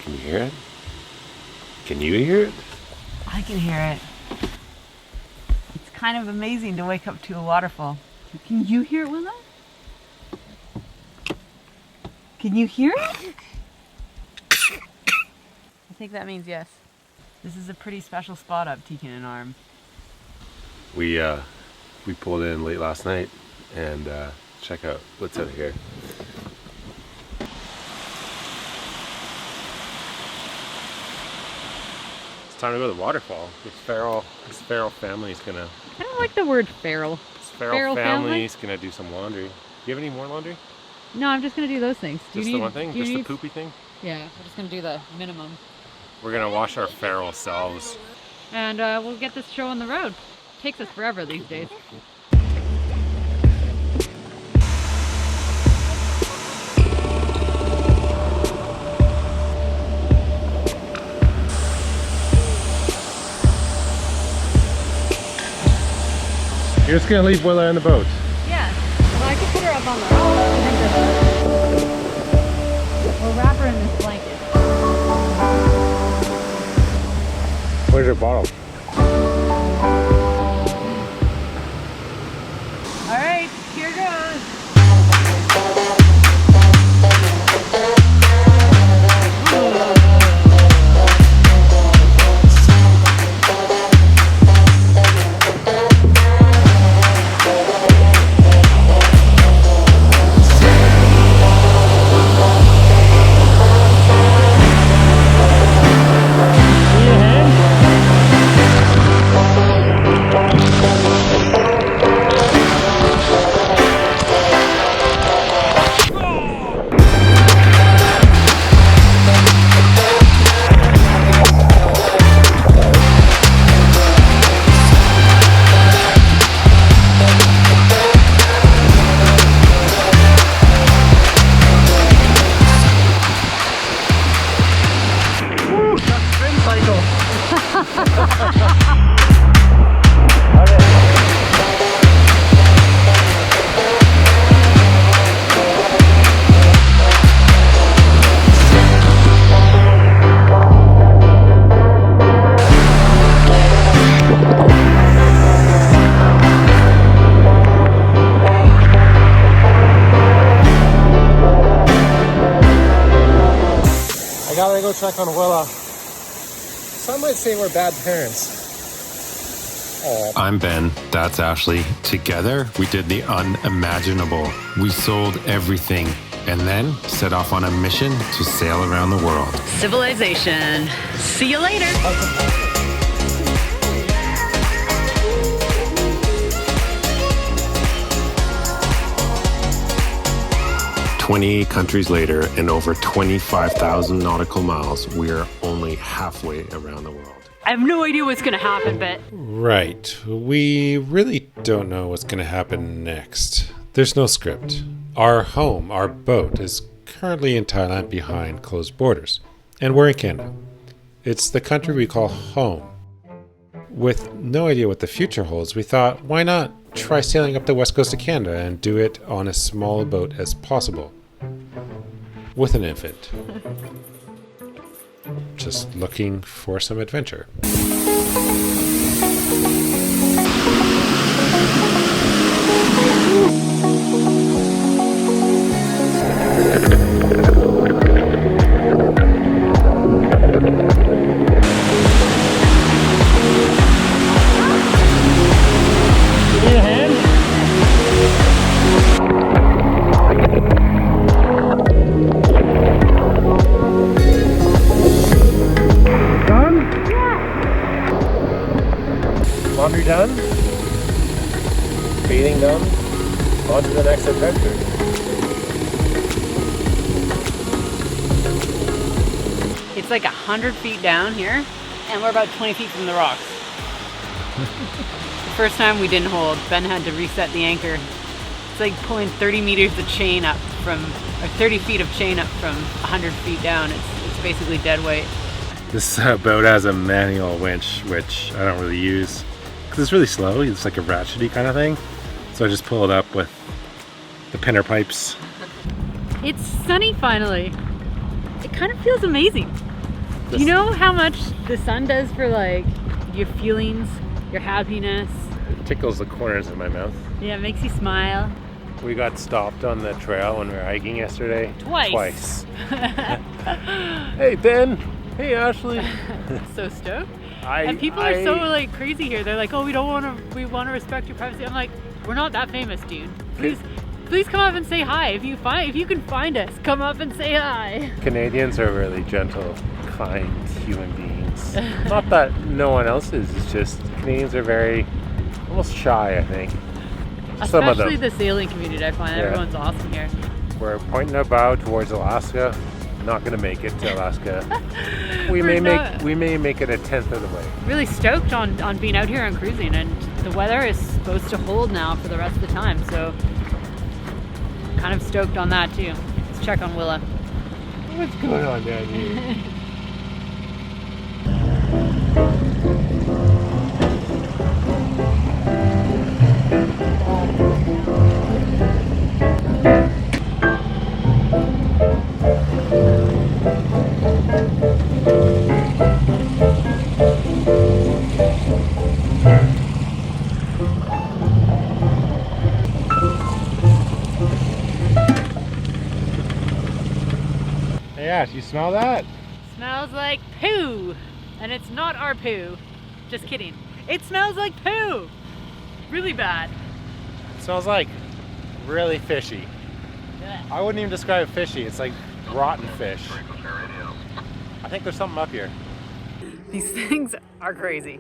Can you hear it? Can you hear it? I can hear it. It's kind of amazing to wake up to a waterfall. Can you hear it, Willow? Can you hear it? I think that means yes. This is a pretty special spot up Tekin and Arm. We pulled in late last night and check out what's out here. It's time to go to the waterfall. This feral family's gonna. I don't like the word feral. This feral family's gonna do some laundry. Do you have any more laundry? No, I'm just gonna do those things. Just the one thing? Just the poopy thing? Yeah, we're just gonna do the minimum. We're gonna wash our feral selves. And we'll get this show on the road. Takes us forever these days. You're just gonna leave Willa in the boat? Yeah. Well, I could put her up on the rock and then just we'll wrap her in this blanket. Where's your bottle? All right, here goes. I gotta go check on Willa. Some might say we're bad parents. I'm Ben, that's Ashley. Together, we did the unimaginable. We sold everything and then set off on a mission to sail around the world. Civilization. See you later. 28 countries later and over 25,000 nautical miles, we are only halfway around the world. I have no idea what's going to happen, but... Right. We really don't know what's going to happen next. There's no script. Our home, our boat, is currently in Thailand behind closed borders. And we're in Canada. It's the country we call home. With no idea what the future holds, we thought, why not try sailing up the west coast of Canada and do it on as small a boat as possible? With an infant. Just looking for some adventure. Laundry done? Bathing done? On to the next adventure. It's like 100 feet down here, and we're about 20 feet from the rocks. The first time we didn't hold, Ben had to reset the anchor. It's like pulling 30 meters of chain up from, or 30 feet of chain up from 100 feet down. It's basically dead weight. This boat has a manual winch, which I don't really use because it's really slow. It's like a ratchety kind of thing. So I just pull it up with the pinner pipes. It's sunny finally. It kind of feels amazing. Do you know how much the sun does for like your feelings, your happiness? It tickles the corners of my mouth. Yeah, it makes you smile. We got stopped on the trail when we were hiking yesterday. Twice. Hey Ben. Hey Ashley. So stoked. And people are so like crazy here. They're like, oh, we want to respect your privacy. I'm like, we're not that famous, dude. Please come up and say hi. If you can find us, come up and say hi. Canadians are really gentle, kind human beings. Not that no one else is. It's just Canadians are very almost shy, I think. Some of them. Especially the sailing community. I find everyone's awesome here. We're pointing our bow towards Alaska. Not gonna make it to Alaska. We may make it a 10th of the way. Really stoked on being out here and cruising, and the weather is supposed to hold now for the rest of the time, so kind of stoked on that too. Let's check on Willa. What's going on down here? Yeah, you smell that? Smells like poo, and it's not our poo. Just kidding. It smells like poo. Really bad. It smells like really fishy. Yeah. I wouldn't even describe it fishy. It's like rotten fish. I think there's something up here. These things are crazy.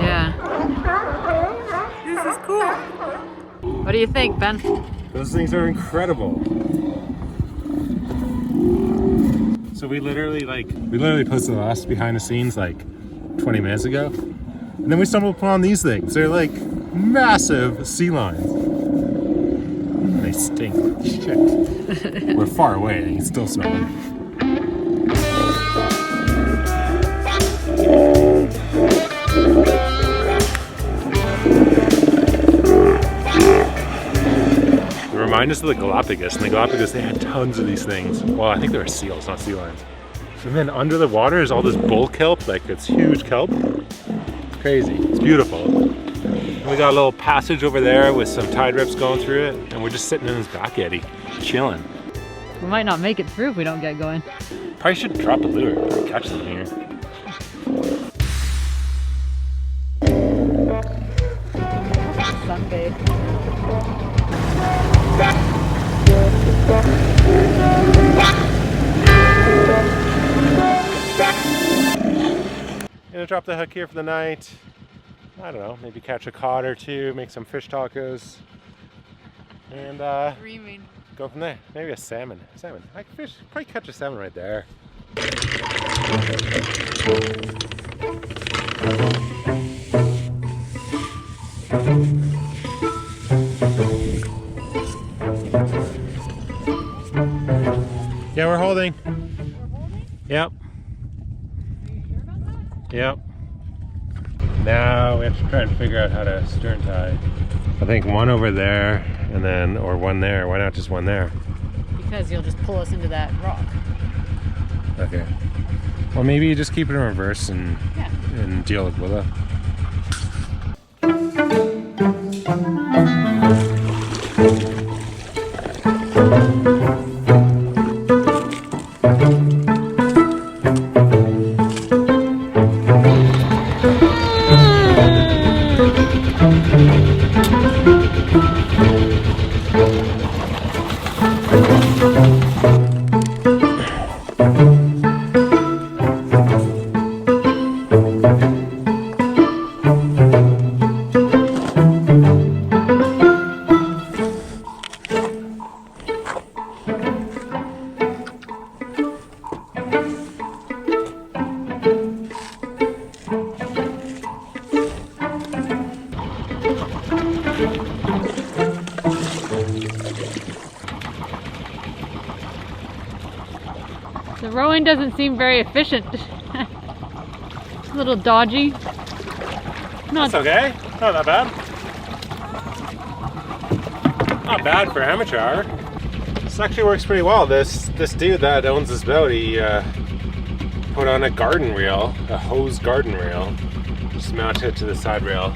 Yeah. This is cool. What do you think, Ben? Those things are incredible. So we literally posted the last behind the scenes like 20 minutes ago. And then we stumbled upon these things. They're like massive sea lions. They stink. Shit. We're far away and you can still smell them. They remind us of the Galapagos. In the Galapagos, they had tons of these things. Well, I think they were seals, not sea lions. And then under the water is all this bull kelp, like it's huge kelp. It's crazy. It's beautiful. And we got a little passage over there with some tide rips going through it, and we're just sitting in this back eddy, chilling. We might not make it through if we don't get going. Probably should drop a lure and catch them here. Sunbathe. Gonna drop the hook here for the night. I don't know, maybe catch a cod or two, make some fish tacos, and go from there. Maybe a salmon. I could probably catch a salmon right there. Yeah, we're holding. Yep. Yep. Now we have to try and figure out how to stern tie. I think one over there and then, or one there. Why not just one there? Because you'll just pull us into that rock. Okay. Well, maybe you just keep it in reverse and deal with Willa. The rowing doesn't seem very efficient. A little dodgy. That's okay. Not that bad. Not bad for amateur hour. This actually works pretty well. This dude that owns this boat, he put on a garden reel, a hose garden reel. Just mount it to the side rail.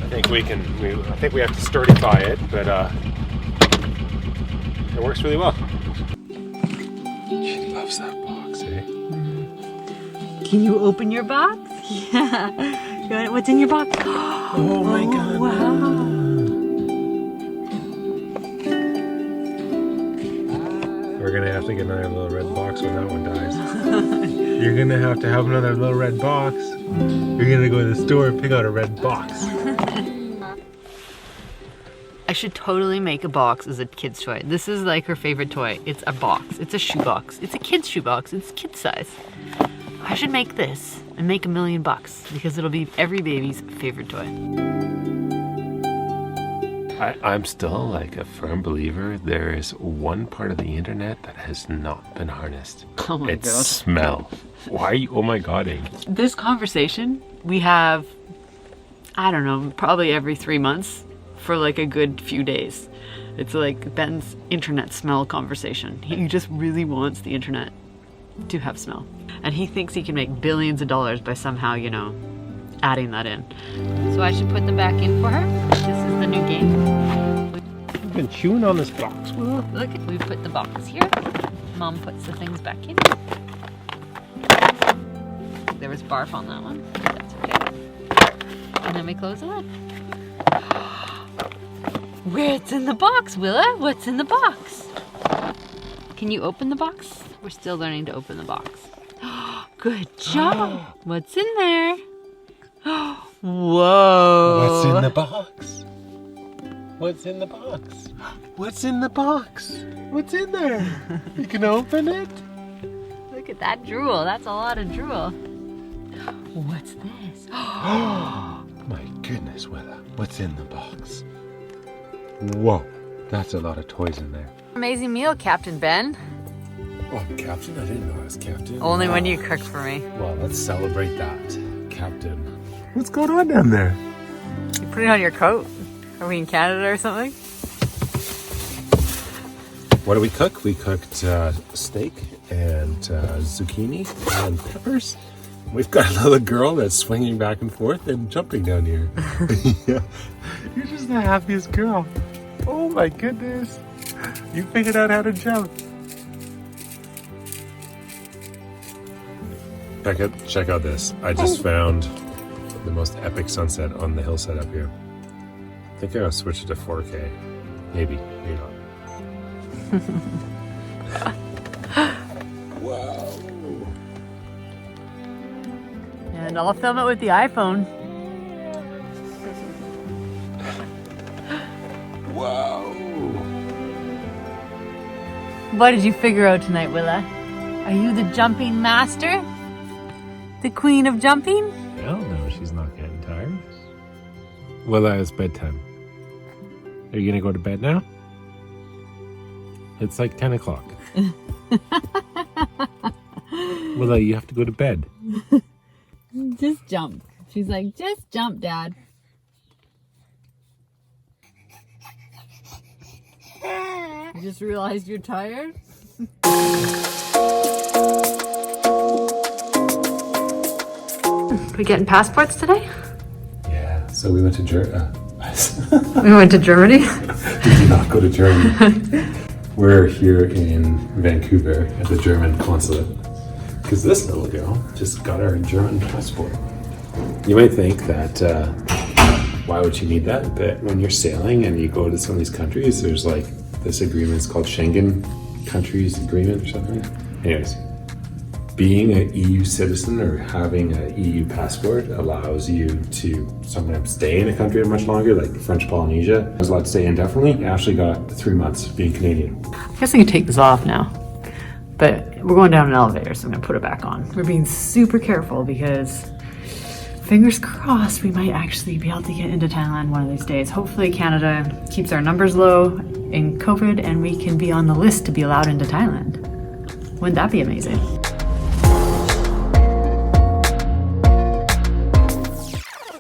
I think we have to sturdify it, but it works really well. She loves that box, eh? Can you open your box? Yeah. What's in your box? Oh my god. Wow. We're gonna have to get another little red box when that one dies. You're gonna have to have another little red box. You're gonna go to the store and pick out a red box. I should totally make a box as a kid's toy. This is like her favorite toy. It's a box. It's a shoebox. It's a kid's shoebox. It's kid size. I should make this and make $1 million because it'll be every baby's favorite toy. I'm still like a firm believer there is one part of the internet that has not been harnessed. Oh my it's god. smell. Why are you, oh my goding. This conversation we have, I don't know, probably every 3 months for like a good few days. It's like Ben's internet smell conversation. He just really wants the internet to have smell. And he thinks he can make billions of dollars by somehow, you know, adding that in. So I should put them back in for her. This is the new game. You've been chewing on this box, Willow. Look, we put the box here. Mom puts the things back in. There was barf on that one. That's okay. And then we close the lid. What's in the box, Willa? What's in the box? Can you open the box? We're still learning to open the box. Good job. What's in there? Whoa. What's in the box? What's in the box? What's in the box? What's in there? You can open it? Look at that drool. That's a lot of drool. What's this? My goodness, Willa. What's in the box? Whoa, that's a lot of toys in there. Amazing meal, Captain Ben. Oh, Captain? I didn't know I was Captain. Only when you cook for me. Well, let's celebrate that, Captain. What's going on down there? You put it on your coat. Are we in Canada or something? What do we cook? We cooked steak and zucchini and peppers. We've got a little girl that's swinging back and forth and jumping down here. Yeah. You're just the happiest girl. Oh my goodness. You figured out how to jump. Check out this. I just found the most epic sunset on the hillside up here. I think I'll switch it to 4K. Maybe, maybe not. Wow. And I'll film it with the iPhone. Wow. What did you figure out tonight, Willa? Are you the jumping master? The queen of jumping? Hell no, she's not getting tired. Willa, it's bedtime. Are you gonna go to bed now? It's like 10 o'clock. Willa, you have to go to bed. Just jump. She's like, just jump, Dad. You just realized you're tired? We getting passports today? Yeah, so we went to Germany. We went to Germany? We did not go to Germany. We're here in Vancouver at the German consulate because this little girl just got her German passport. You might think that, why would you need that? But when you're sailing and you go to some of these countries, there's like this agreement, it's called Schengen Countries Agreement or something. Anyways, being an EU citizen or having an EU passport allows you to sometimes stay in a country much longer, like French Polynesia. I was allowed to stay indefinitely. I actually got 3 months being Canadian. I guess I can take this off now. But we're going down an elevator, so I'm gonna put it back on. We're being super careful because fingers crossed we might actually be able to get into Thailand one of these days. Hopefully Canada keeps our numbers low in COVID and we can be on the list to be allowed into Thailand. Wouldn't that be amazing?